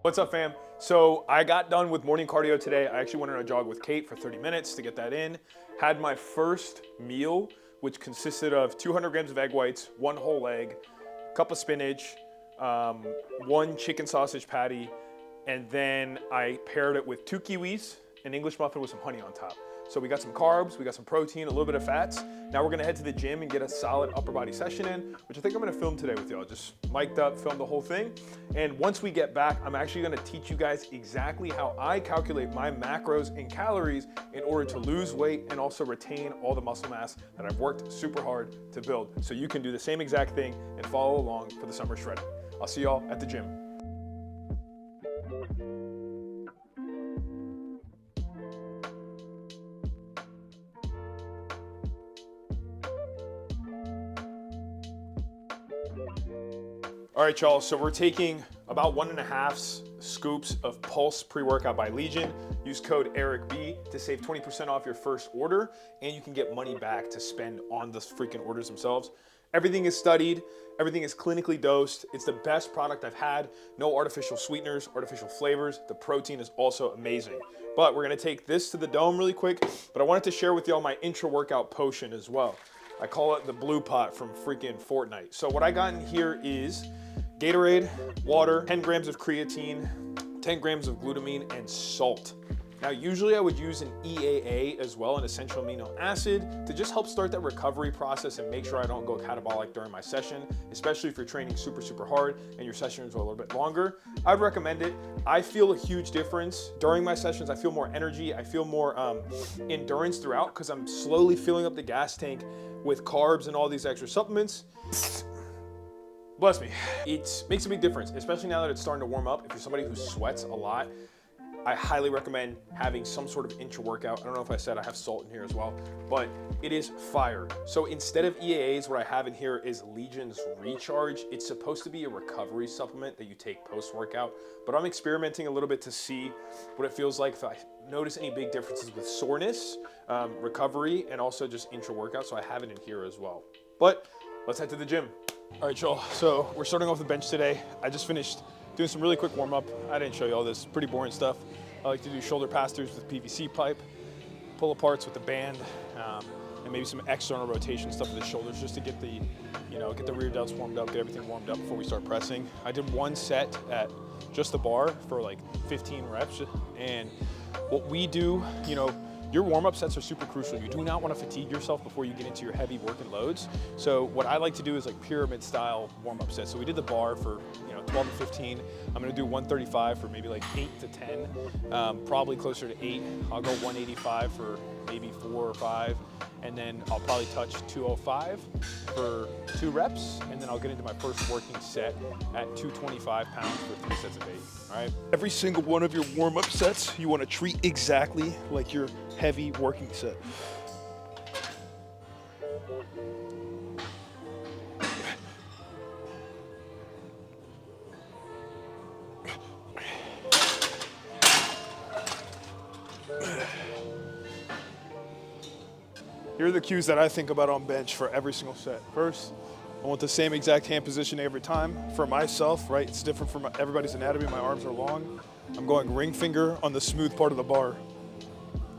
What's up, fam? So I got done with morning cardio today. I actually went on a jog with Kate for 30 minutes to get that in. Had my first meal, which consisted of 200 grams of egg whites, one whole egg, cup of spinach, one chicken sausage patty, and then I paired it with 2 kiwis, an English muffin with some honey on top. So we got some carbs, we got some protein, a little bit of fats. Now we're gonna head to the gym and get a solid upper body session in, which I think I'm gonna film today with y'all. Just mic'd up, film the whole thing. And once we get back, I'm actually gonna teach you guys exactly how I calculate my macros and calories in order to lose weight and also retain all the muscle mass that I've worked super hard to build. So you can do the same exact thing and follow along for the summer shredding. I'll see y'all at the gym. All right, y'all, so we're taking about 1.5 scoops of Pulse pre-workout by Legion. Use code ERICB to save 20% off your first order, and you can get money back to spend on the freaking orders themselves. Everything is studied, everything is clinically dosed. It's the best product I've had. No artificial sweeteners, artificial flavors. The protein is also amazing. But we're gonna take this to the dome really quick, but I wanted to share with y'all my intra-workout potion as well. I call it the blue pot from freaking Fortnite. So what I got in here is Gatorade, water, 10 grams of creatine, 10 grams of glutamine, and salt. Now, usually I would use an EAA as well, an essential amino acid, to just help start that recovery process and make sure I don't go catabolic during my session, especially if you're training super hard and your sessions are a little bit longer. I'd recommend it. I feel a huge difference during my sessions. I feel more energy. I feel more endurance throughout because I'm slowly filling up the gas tank with carbs and all these extra supplements. Bless me. It makes a big difference, especially now that it's starting to warm up. If you're somebody who sweats a lot, I highly recommend having some sort of intra-workout. I don't know if I said I have salt in here as well, but it is fire. So instead of EAAs, what I have in here is Legion's Recharge. It's supposed to be a recovery supplement that you take post-workout, but I'm experimenting a little bit to see what it feels like, if I notice any big differences with soreness, recovery, and also just intra-workout, so I have it in here as well. But let's head to the gym. All right, y'all, so we're starting off the bench today. I just finished doing some really quick warm up. I didn't show you all this pretty boring stuff. I like to do shoulder pass-throughs with PVC pipe, pull aparts with the band, and maybe some external rotation stuff with the shoulders just to get the, get the rear delts warmed up, get everything warmed up before we start pressing. I did one set at just the bar for like 15 reps. And what we do, your warm-up sets are super crucial. You do not want to fatigue yourself before you get into your heavy working loads. So what I like to do is like pyramid style warm-up sets. So we did the bar for 12 to 15. I'm gonna do 135 for maybe like 8 to 10, probably closer to 8. I'll go 185 for maybe 4 or 5. And then I'll probably touch 205 for 2 reps. And then I'll get into my first working set at 225 pounds for 3 sets of 8, all right? Every single one of your warm-up sets, you wanna treat exactly like your heavy working set. Here are the cues that I think about on bench for every single set. First, I want the same exact hand position every time. For myself, right, it's different from everybody's anatomy. My arms are long. I'm going ring finger on the smooth part of the bar.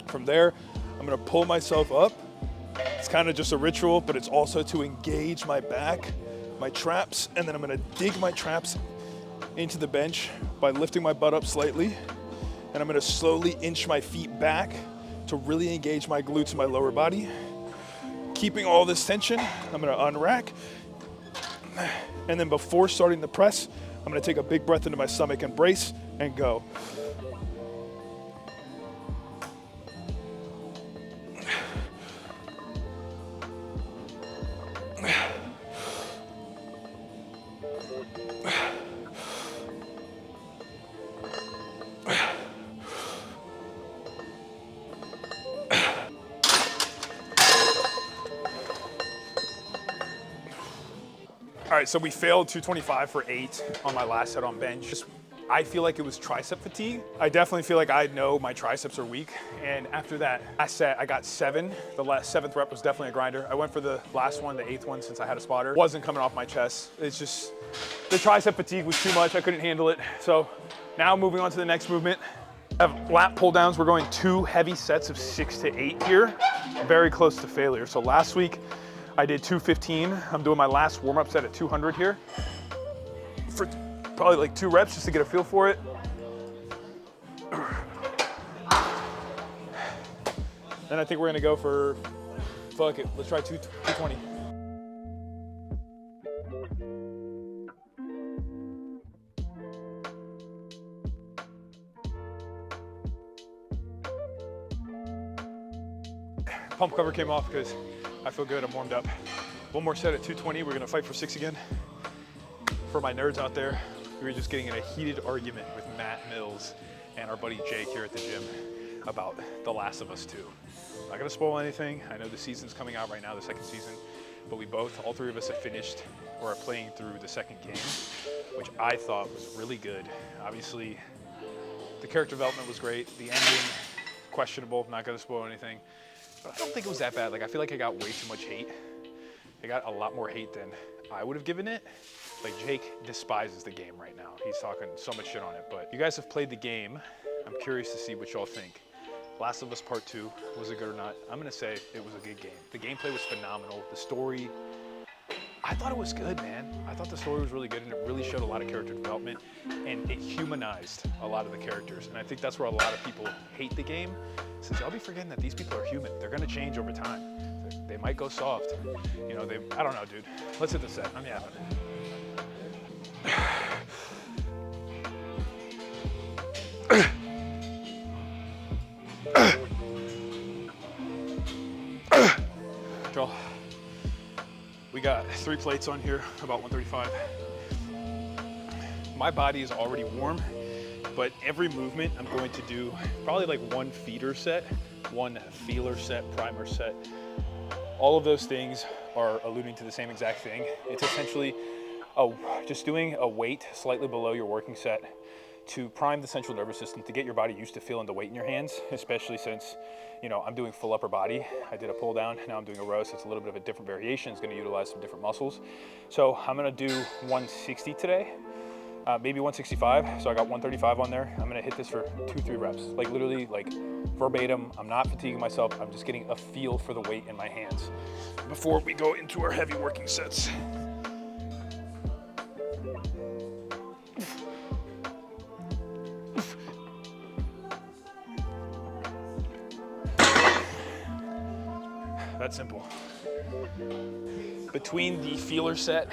From there, I'm gonna pull myself up. It's kind of just a ritual, but it's also to engage my back, my traps, and then I'm gonna dig my traps into the bench by lifting my butt up slightly, and I'm gonna slowly inch my feet back to really engage my glutes and my lower body. Keeping all this tension, I'm gonna unrack, and then before starting the press, I'm gonna take a big breath into my stomach and brace and go. All right, so we failed 225 for 8 on my last set on bench. Just I feel like it was tricep fatigue. I definitely feel like I know my triceps are weak. And after that last set, I got 7. The last 7th rep was definitely a grinder. I went for the last one, the 8th one, since I had a spotter. Wasn't coming off my chest. It's just, the tricep fatigue was too much. I couldn't handle it. So now moving on to the next movement. I have lat pull downs. We're going 2 heavy sets of 6 to 8 here. Very close to failure. So last week I did 215. I'm doing my last warm up set at 200 here. For probably like 2 reps just to get a feel for it. Then I think we're gonna go for, fuck it, let's try 220. Pump cover came off because I feel good, I'm warmed up. One more set at 220, we're gonna fight for 6 again. For my nerds out there, we were just getting in a heated argument with Matt Mills and our buddy Jake here at the gym about The Last of Us 2. I'm not gonna spoil anything. I know the season's coming out right now, the 2nd season, but all 3 of us have finished or are playing through the 2nd game, which I thought was really good. Obviously, the character development was great. The ending, questionable, not gonna spoil anything. But I don't think it was that bad. Like, I feel like I got way too much hate. I got a lot more hate than I would have given it. Like, Jake despises the game right now. He's talking so much shit on it, but you guys have played the game. I'm curious to see what y'all think. Last of Us Part 2, was it good or not? I'm gonna say it was a good game. The gameplay was phenomenal. The story, I thought it was good, man. I thought the story was really good and it really showed a lot of character development and it humanized a lot of the characters. And I think that's where a lot of people hate the game, since y'all be forgetting that these people are human. They're gonna change over time. They might go soft. You know, I don't know, dude. Let's hit the set, I'm yapping. Joel, we got 3 plates on here, about 135. My body is already warm, but every movement I'm going to do probably like 1 feeder set, 1 feeler set, primer set. All of those things are alluding to the same exact thing. It's essentially just doing a weight slightly below your working set to prime the central nervous system, to get your body used to feeling the weight in your hands, especially since, you know, I'm doing full upper body. I did a pull down, now I'm doing a row, so it's a little bit of a different variation. It's gonna utilize some different muscles. So I'm gonna do 160 today, maybe 165. So I got 135 on there. I'm gonna hit this for 2-3 reps. Like literally, like verbatim, I'm not fatiguing myself. I'm just getting a feel for the weight in my hands before we go into our heavy working sets. That's simple. Between the feeler set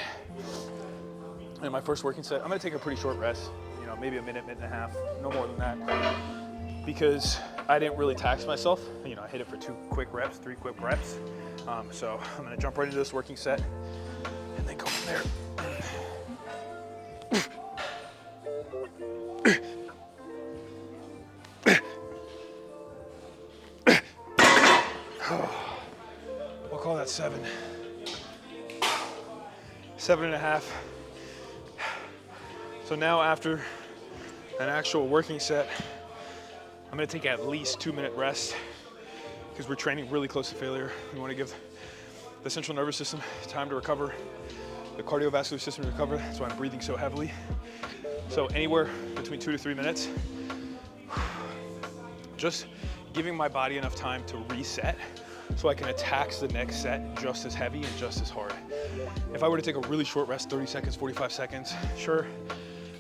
and my first working set, I'm gonna take a pretty short rest, you know, maybe a minute, minute and a half, no more than that, because I didn't really tax myself. You know, I hit it for 2 quick reps, 3 quick reps. So I'm gonna jump right into this working set and then go from there. We'll call that 7. 7.5. So now after an actual working set, I'm gonna take at least 2-minute rest because we're training really close to failure. We wanna give the central nervous system time to recover, the cardiovascular system to recover. That's why I'm breathing so heavily. So anywhere between 2 to 3 minutes, just giving my body enough time to reset so I can attack the next set just as heavy and just as hard. If I were to take a really short rest, 30 seconds, 45 seconds, sure,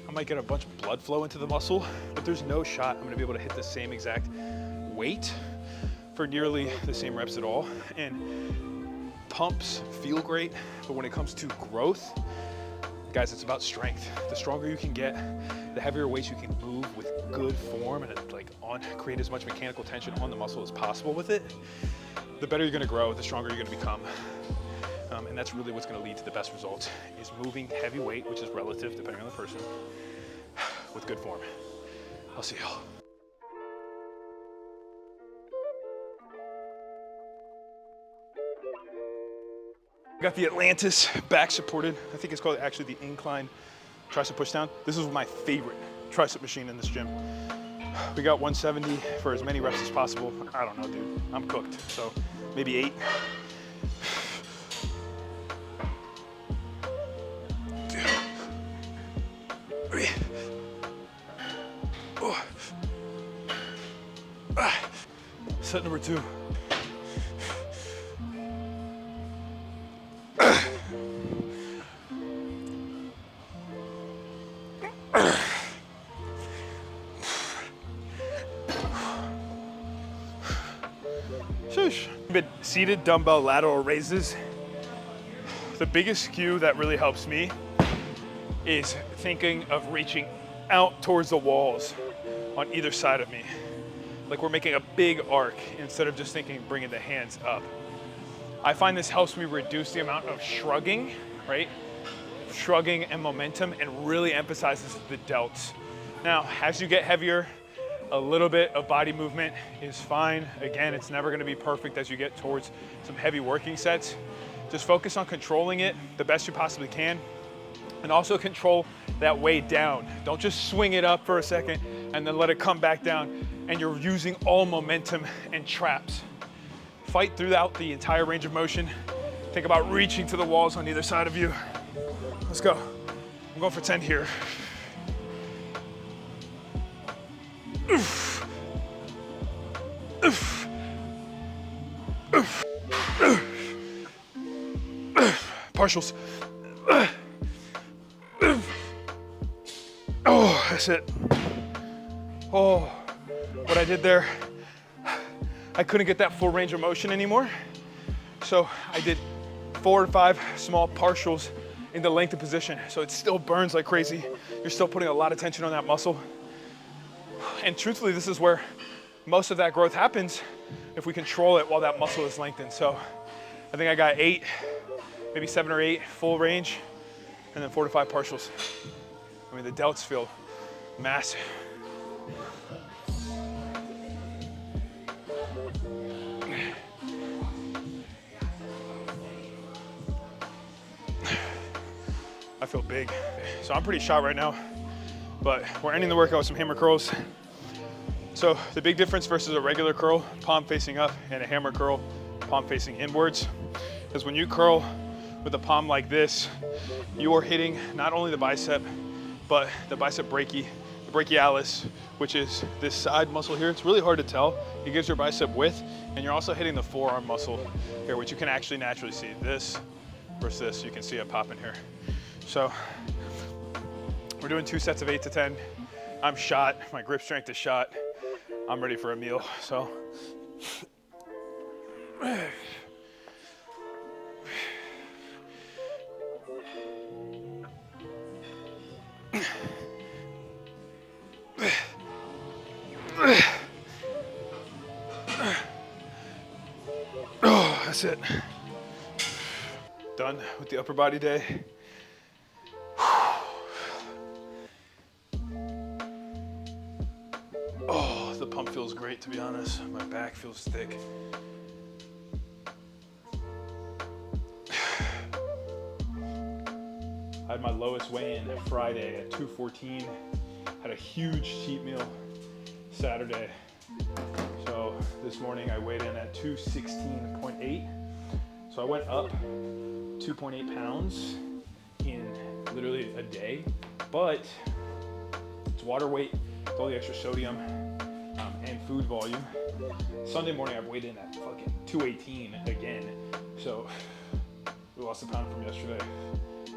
I might get a bunch of blood flow into the muscle, but there's no shot I'm gonna be able to hit the same exact weight for nearly the same reps at all. And pumps feel great, but when it comes to growth, guys, it's about strength. The stronger you can get, the heavier weights you can move with good form and create as much mechanical tension on the muscle as possible with it, the better you're gonna grow, the stronger you're gonna become. And that's really what's gonna lead to the best results, is moving heavy weight, which is relative depending on the person, with good form. I'll see y'all. Got the Atlantis back supported. I think it's called actually the incline tricep pushdown. This is my favorite tricep machine in this gym. We got 170 for as many reps as possible. I don't know, dude. I'm cooked. So maybe 8. Set number 2. Sheesh. Seated dumbbell lateral raises. The biggest cue that really helps me is thinking of reaching out towards the walls on either side of me. Like we're making a big arc instead of just thinking bringing the hands up. I find this helps me reduce the amount of shrugging, right? Shrugging and momentum, and really emphasizes the delts. Now, as you get heavier, a little bit of body movement is fine. Again, it's never gonna be perfect as you get towards some heavy working sets. Just focus on controlling it the best you possibly can, and also control that weight down. Don't just swing it up for a second and then let it come back down, and you're using all momentum and traps. Fight throughout the entire range of motion. Think about reaching to the walls on either side of you. Let's go. I'm going for 10 here. Oof. Oof. Oof. Partials. Oh, that's it. Oh, what I did there, I couldn't get that full range of motion anymore. So I did 4 to 5 small partials in the lengthened position. So it still burns like crazy. You're still putting a lot of tension on that muscle. And truthfully, this is where most of that growth happens if we control it while that muscle is lengthened. So I think I got 8, maybe 7 or 8 full range, and then 4 to 5 partials. I mean, the delts feel massive. I feel big. So I'm pretty shot right now, but we're ending the workout with some hammer curls. So the big difference versus a regular curl, palm facing up, and a hammer curl, palm facing inwards, is when you curl with a palm like this, you are hitting not only the bicep, but the bicep brachii, the brachialis, which is this side muscle here. It's really hard to tell. It gives your bicep width, and you're also hitting the forearm muscle here, which you can actually naturally see. This versus this, you can see it popping here. So we're doing 2 sets of 8 to 10. I'm shot, my grip strength is shot. I'm ready for a meal, so. Oh, that's it. Done with the upper body day. Oh, the pump feels great, to be honest. My back feels thick. I had my lowest weigh-in Friday at 214. Had a huge cheat meal Saturday. So this morning I weighed in at 216.8. So I went up 2.8 pounds in literally a day, but it's water weight with all the extra sodium and food volume. Sunday morning I weighed in at fucking 218 again. So we lost a pound from yesterday.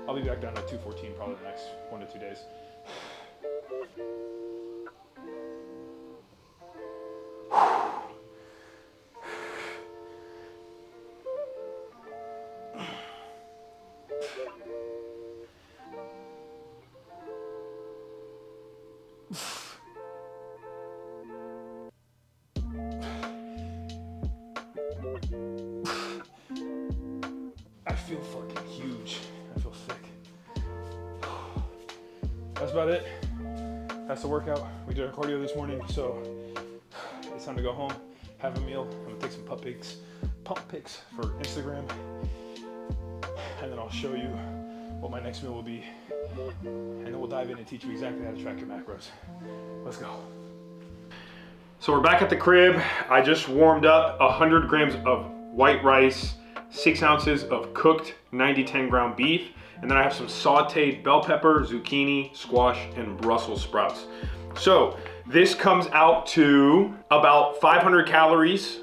I'll be back down to 214 probably the next 1 to 2 days. I feel fucking huge. I feel thick. That's about it. That's the workout. We did our cardio this morning, so it's time to go home, have a meal. I'm gonna take some pump pics for Instagram, and then I'll show you what my next meal will be and then we'll dive in and teach you exactly how to track your macros. Let's go. So we're back at the crib. I just warmed up 100 grams of white rice, 6 ounces of cooked 90-10 ground beef, and then I have some sauteed bell pepper, zucchini, squash, and Brussels sprouts. So this comes out to about 500 calories,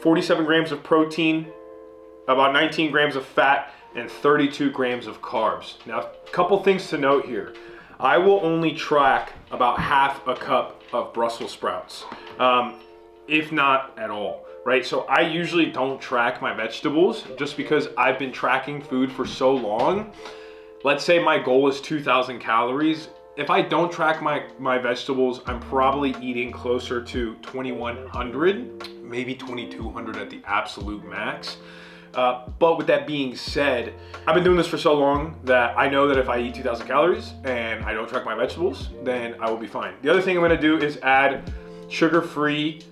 47 grams of protein, about 19 grams of fat, and 32 grams of carbs. Now, a couple things to note here. I will only track about half a cup of Brussels sprouts, if not at all, right? So I usually don't track my vegetables just because I've been tracking food for so long. Let's say my goal is 2,000 calories. If I don't track my vegetables, I'm probably eating closer to 2,100, maybe 2,200 at the absolute max. But with that being said, I've been doing this for so long that I know that if I eat 2,000 calories and I don't track my vegetables, then I will be fine. The other thing I'm gonna do is add sugar-free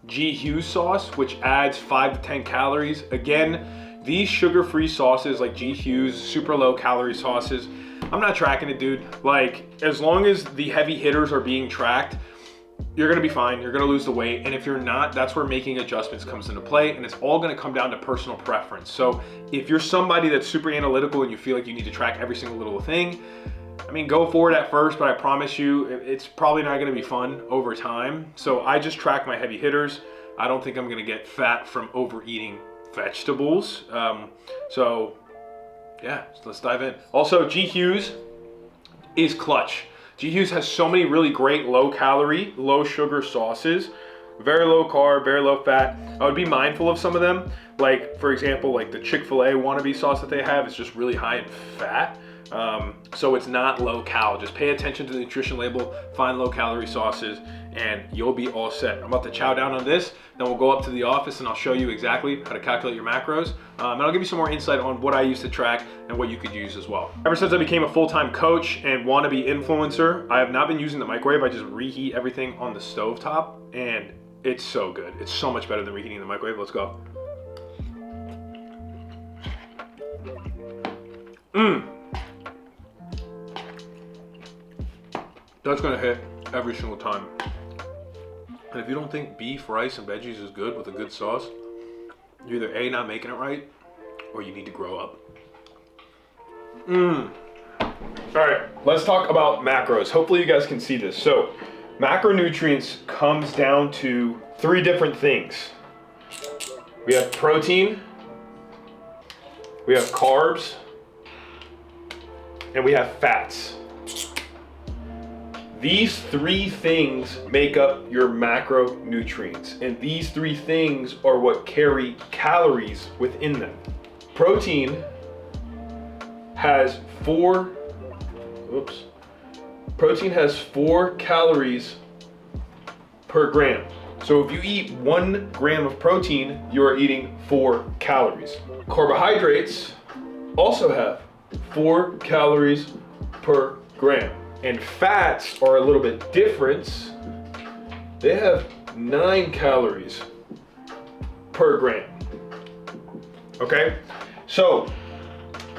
G. Hughes sauce, which adds 5 to 10 calories. Again, these sugar-free sauces like G. Hughes, super low calorie sauces, I'm not tracking it, dude. Like, as long as the heavy hitters are being tracked, you're gonna be fine, you're gonna lose the weight. And if you're not, that's where making adjustments comes into play, and it's all gonna come down to personal preference. So if you're somebody that's super analytical and you feel like you need to track every single little thing, I mean, go for it at first, but I promise you, it's probably not gonna be fun over time. So I just track my heavy hitters. I don't think I'm gonna get fat from overeating vegetables. So yeah, let's dive in. Also, G. Hughes is clutch. G. Hughes has so many really great low calorie, low sugar sauces, very low carb, very low fat. I would be mindful of some of them. Like, for example, like the Chick-fil-A wannabe sauce that they have is just really high in fat. So it's not low cal. Just pay attention to the nutrition label, find low calorie sauces, and you'll be all set. I'm about to chow down on this, then we'll go up to the office and I'll show you exactly how to calculate your macros. And I'll give you some more insight on what I use to track and what you could use as well. Ever since I became a full-time coach and wannabe influencer, I have not been using the microwave. I just reheat everything on the stovetop, and it's so good. It's so much better than reheating the microwave. Let's go. That's gonna hit every single time. And if you don't think beef, rice, and veggies is good with a good sauce, you're either A, not making it right, or you need to grow up. All right, let's talk about macros. Hopefully you guys can see this. So macronutrients comes down to 3 different things. We have protein, we have carbs, and we have fats. These 3 things make up your macronutrients, and these 3 things are what carry calories within them. Protein has 4 calories per gram. So if you eat 1 gram of protein, you are eating 4 calories. Carbohydrates also have 4 calories per gram. And fats are a little bit different. They have 9 calories per gram. Okay? So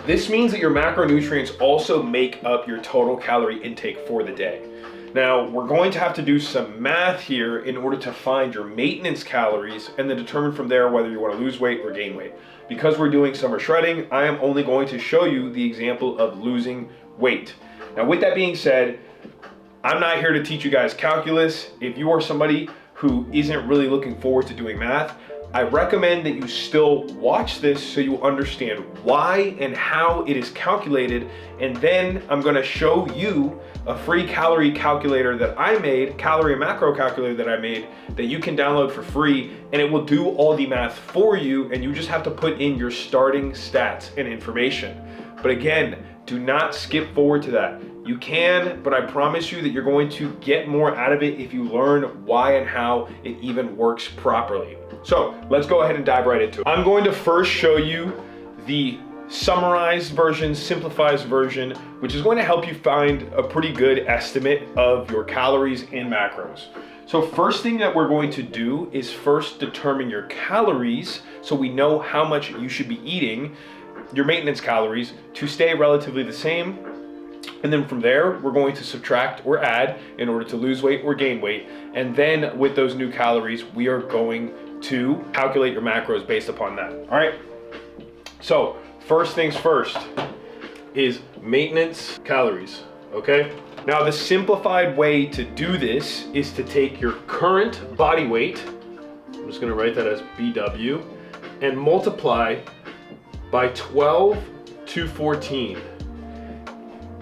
this means that your macronutrients also make up your total calorie intake for the day. Now, we're going to have to do some math here in order to find your maintenance calories and then determine from there whether you want to lose weight or gain weight. Because we're doing summer shredding, I am only going to show you the example of losing weight. Now, with that being said, I'm not here to teach you guys calculus. If you are somebody who isn't really looking forward to doing math, I recommend that you still watch this so you understand why and how it is calculated. And then I'm gonna show you a free calorie calculator that I made, calorie and macro calculator that I made, that you can download for free, and it will do all the math for you, and you just have to put in your starting stats and information. But again, do not skip forward to that. You can, but I promise you that you're going to get more out of it if you learn why and how it even works properly. So let's go ahead and dive right into it. I'm going to first show you the summarized version, simplified version, which is going to help you find a pretty good estimate of your calories and macros. So first thing that we're going to do is first determine your calories so we know how much you should be eating, your maintenance calories, to stay relatively the same. And then from there, we're going to subtract or add in order to lose weight or gain weight. And then with those new calories, we are going to calculate your macros based upon that. All right. So first things first is maintenance calories, okay? Now the simplified way to do this is to take your current body weight, I'm just gonna write that as BW, and multiply by 12 to 14.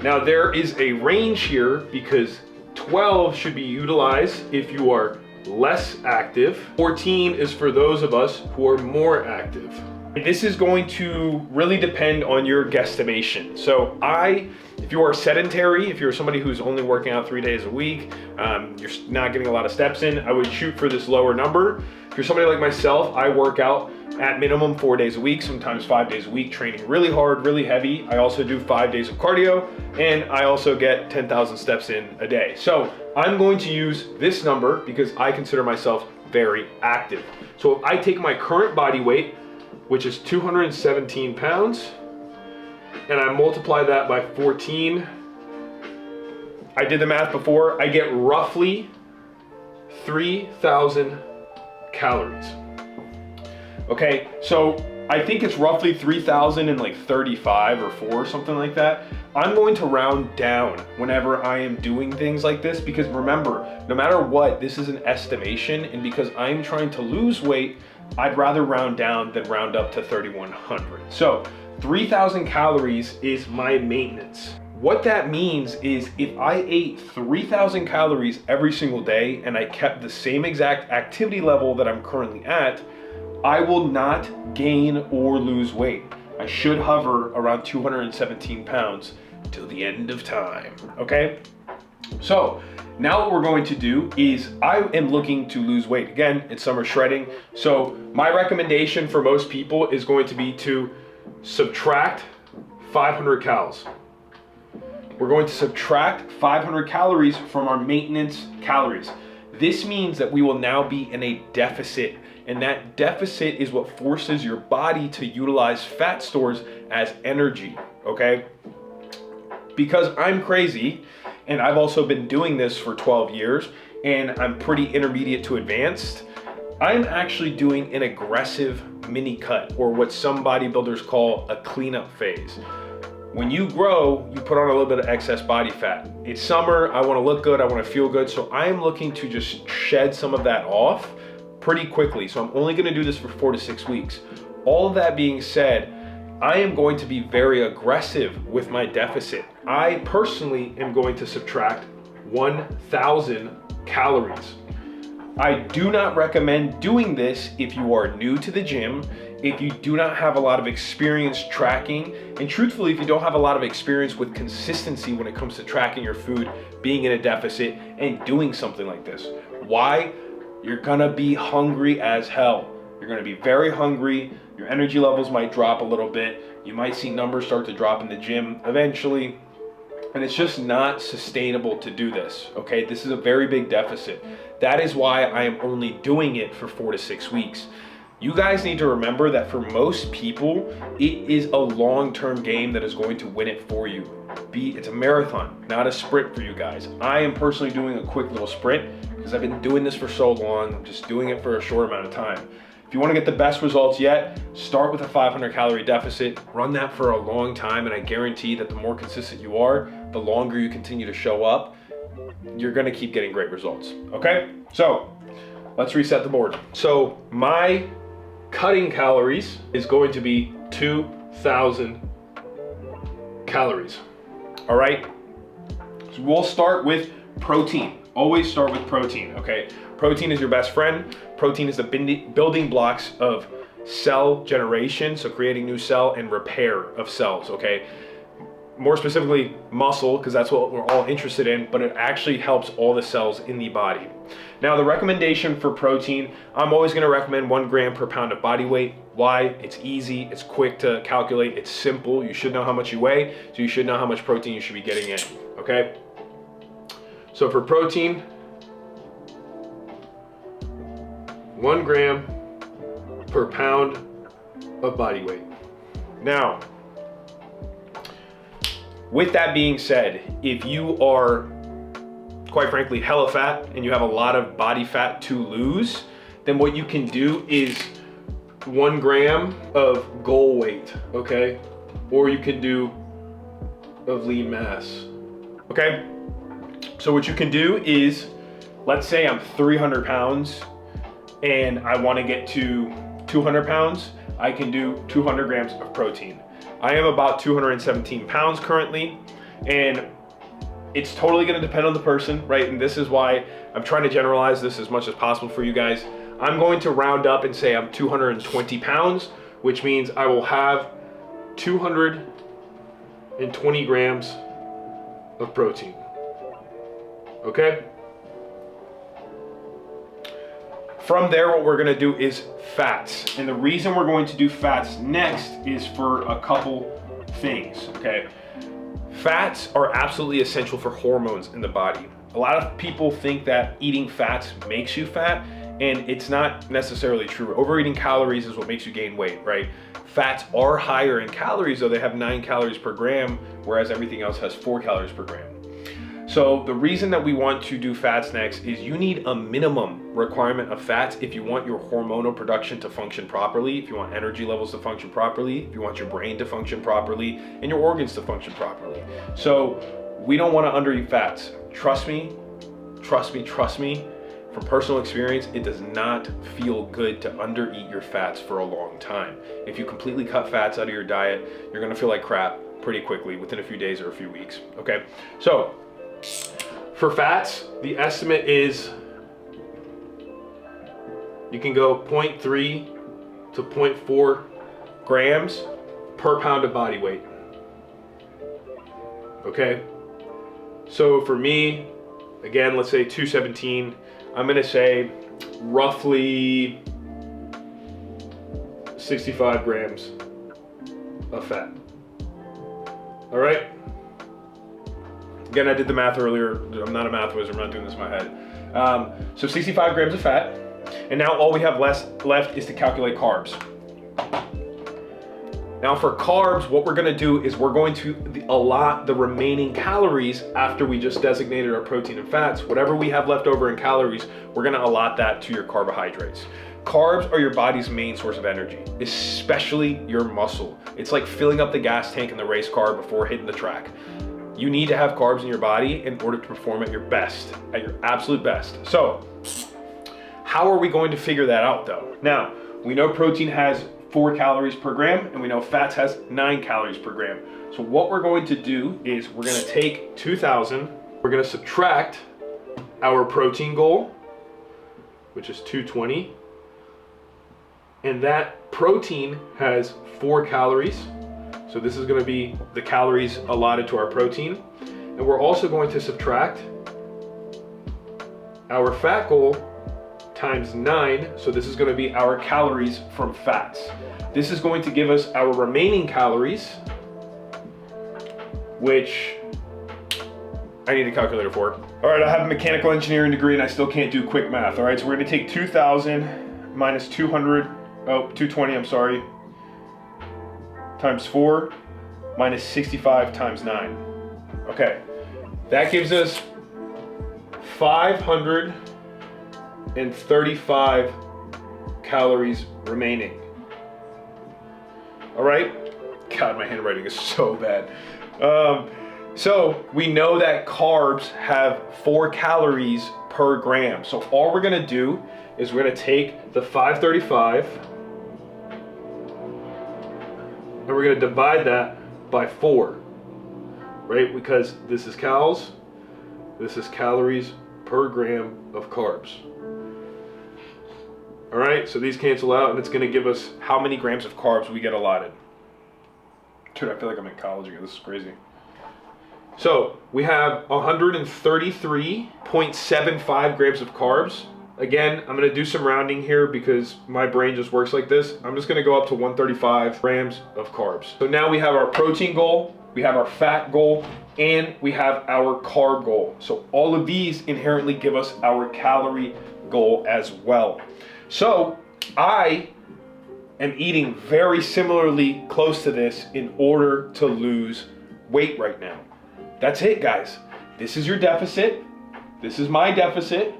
Now there is a range here because 12 should be utilized if you are less active. 14 is for those of us who are more active. This is going to really depend on your guesstimation. So if you are sedentary, if you're somebody who's only working out 3 days a week, you're not getting a lot of steps in, I would shoot for this lower number. If you're somebody like myself, I work out at minimum 4 days a week, sometimes 5 days a week, training really hard, really heavy. I also do 5 days of cardio, and I also get 10,000 steps in a day. So I'm going to use this number because I consider myself very active. So if I take my current body weight, which is 217 pounds, and I multiply that by 14, I did the math before, I get roughly 3,000 calories. Okay, so I think it's roughly 3,035 or 4, something like that. I'm going to round down whenever I am doing things like this because remember, no matter what, this is an estimation, and because I'm trying to lose weight, I'd rather round down than round up to 3,100. So 3,000 calories is my maintenance. What that means is if I ate 3,000 calories every single day and I kept the same exact activity level that I'm currently at, I will not gain or lose weight. I should hover around 217 pounds till the end of time, okay? So now what we're going to do is I am looking to lose weight. Again, it's summer shredding. So my recommendation for most people is going to be to subtract 500 calories. We're going to subtract 500 calories from our maintenance calories. This means that we will now be in a deficit, and that deficit is what forces your body to utilize fat stores as energy, okay? Because I'm crazy, and I've also been doing this for 12 years, and I'm pretty intermediate to advanced, I'm actually doing an aggressive mini cut, or what some bodybuilders call a cleanup phase. When you grow, you put on a little bit of excess body fat. It's summer, I wanna look good, I wanna feel good, so I'm looking to just shed some of that off pretty quickly. So I'm only gonna do this for 4 to 6 weeks. All of that being said, I am going to be very aggressive with my deficit. I personally am going to subtract 1,000 calories. I do not recommend doing this if you are new to the gym, if you do not have a lot of experience tracking, and truthfully, if you don't have a lot of experience with consistency when it comes to tracking your food, being in a deficit, and doing something like this. Why? You're gonna be hungry as hell. You're gonna be very hungry. Your energy levels might drop a little bit. You might see numbers start to drop in the gym eventually. And it's just not sustainable to do this, okay? This is a very big deficit. That is why I am only doing it for 4 to 6 weeks. You guys need to remember that for most people, it is a long-term game that is going to win it for you. It's a marathon, not a sprint for you guys. I am personally doing a quick little sprint because I've been doing this for so long, I'm just doing it for a short amount of time. If you want to get the best results yet, start with a 500 calorie deficit, run that for a long time, and I guarantee that the more consistent you are, the longer you continue to show up, you're going to keep getting great results, okay? So let's reset the board. So my cutting calories is going to be 2,000 calories, all right? So we'll start with protein. Always start with protein, okay? Protein is your best friend. Protein is the building blocks of cell generation, so creating new cell and repair of cells, okay? More specifically, muscle, because that's what we're all interested in, but it actually helps all the cells in the body. Now, the recommendation for protein, I'm always gonna recommend 1 gram per pound of body weight. Why? It's easy, it's quick to calculate, it's simple. You should know how much you weigh, so you should know how much protein you should be getting in, okay? So for protein, 1 gram per pound of body weight. Now, with that being said, if you are, quite frankly, hella fat and you have a lot of body fat to lose, then what you can do is 1 gram of goal weight, okay? Or you can do of lean mass, okay? So what you can do is, let's say I'm 300 pounds and I wanna get to 200 pounds, I can do 200 grams of protein. I am about 217 pounds currently, and it's totally gonna depend on the person, right? And this is why I'm trying to generalize this as much as possible for you guys. I'm going to round up and say I'm 220 pounds, which means I will have 220 grams of protein, okay? From there, what we're gonna do is fats. And the reason we're going to do fats next is for a couple things, okay? Fats are absolutely essential for hormones in the body. A lot of people think that eating fats makes you fat, and it's not necessarily true. Overeating calories is what makes you gain weight, right? Fats are higher in calories, though. They have 9 calories per gram, whereas everything else has 4 calories per gram. So the reason that we want to do fats next is you need a minimum requirement of fats if you want your hormonal production to function properly, if you want energy levels to function properly, if you want your brain to function properly, and your organs to function properly. So we don't want to undereat fats. Trust me, trust me, trust me. From personal experience, it does not feel good to undereat your fats for a long time. If you completely cut fats out of your diet, you're gonna feel like crap pretty quickly within a few days or a few weeks, okay? So, for fats, the estimate is you can go 0.3 to 0.4 grams per pound of body weight. Okay? So for me, again, let's say 217, I'm gonna say roughly 65 grams of fat. All right? Again, I did the math earlier. I'm not a math wizard, I'm not doing this in my head. So 65 grams of fat, and now all we have left is to calculate carbs. Now for carbs, what we're gonna do is we're going to allot the remaining calories after we just designated our protein and fats. Whatever we have left over in calories, we're gonna allot that to your carbohydrates. Carbs are your body's main source of energy, especially your muscle. It's like filling up the gas tank in the race car before hitting the track. You need to have carbs in your body in order to perform at your best, at your absolute best. So, how are we going to figure that out though? Now, we know protein has 4 calories per gram, and we know fats has 9 calories per gram. So what we're going to do is we're gonna take 2,000, we're gonna subtract our protein goal, which is 220, and that protein has 4 calories. So this is gonna be the calories allotted to our protein. And we're also going to subtract our fat goal times 9. So this is gonna be our calories from fats. This is going to give us our remaining calories, which I need a calculator for. All right, I have a mechanical engineering degree and I still can't do quick math. All right, so we're gonna take 2,000 minus 220, I'm sorry, times 4 minus 65 times 9. Okay, that gives us 535 calories remaining. All right, God, my handwriting is so bad. So we know that carbs have 4 calories per gram. So all we're gonna do is we're gonna take the 535 and we're gonna divide that by 4, right? Because this is calories per gram of carbs. All right, so these cancel out and it's gonna give us how many grams of carbs we get allotted. Dude, I feel like I'm in college again, this is crazy. So we have 133.75 grams of carbs. Again, I'm gonna do some rounding here because my brain just works like this. I'm just gonna go up to 135 grams of carbs. So now we have our protein goal, we have our fat goal, and we have our carb goal. So all of these inherently give us our calorie goal as well. So I am eating very similarly close to this in order to lose weight right now. That's it, guys. This is your deficit. This is my deficit.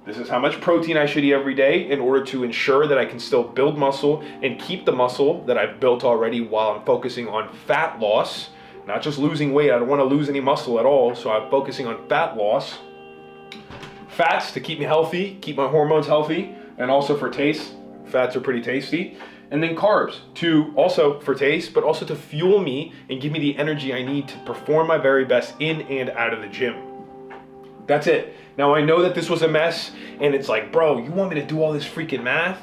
This is how much protein I should eat every day in order to ensure that I can still build muscle and keep the muscle that I've built already while I'm focusing on fat loss, not just losing weight. I don't want to lose any muscle at all, so I'm focusing on fat loss. Fats to keep me healthy, keep my hormones healthy, and also for taste. Fats are pretty tasty. And then carbs to also for taste, but also to fuel me and give me the energy I need to perform my very best in and out of the gym. That's it. Now I know that this was a mess and it's like, bro, you want me to do all this freaking math?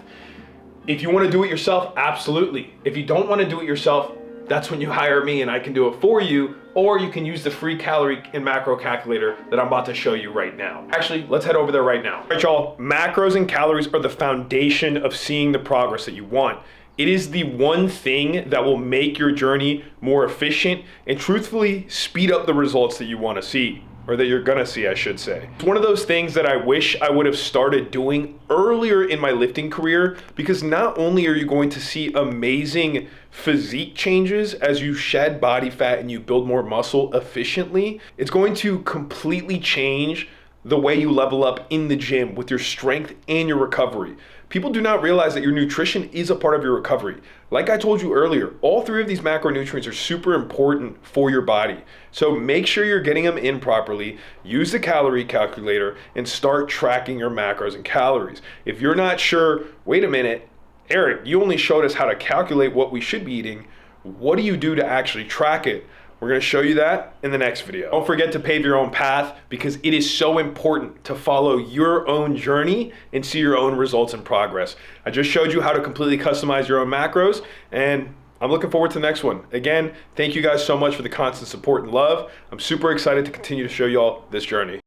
If you want to do it yourself, absolutely. If you don't want to do it yourself, that's when you hire me and I can do it for you, or you can use the free calorie and macro calculator that I'm about to show you right now. Actually, let's head over there right now. All right, y'all, macros and calories are the foundation of seeing the progress that you want. It is the one thing that will make your journey more efficient and truthfully speed up the results that you want to see. Or that you're gonna see, I should say. It's one of those things that I wish I would have started doing earlier in my lifting career, because not only are you going to see amazing physique changes as you shed body fat and you build more muscle efficiently, it's going to completely change the way you level up in the gym with your strength and your recovery. People do not realize that your nutrition is a part of your recovery. Like I told you earlier, all three of these macronutrients are super important for your body. So make sure you're getting them in properly, use the calorie calculator, and start tracking your macros and calories. If you're not sure, wait a minute, Eric, you only showed us how to calculate what we should be eating. What do you do to actually track it? We're gonna show you that in the next video. Don't forget to pave your own path, because it is so important to follow your own journey and see your own results and progress. I just showed you how to completely customize your own macros, and I'm looking forward to the next one. Again, thank you guys so much for the constant support and love. I'm super excited to continue to show y'all this journey.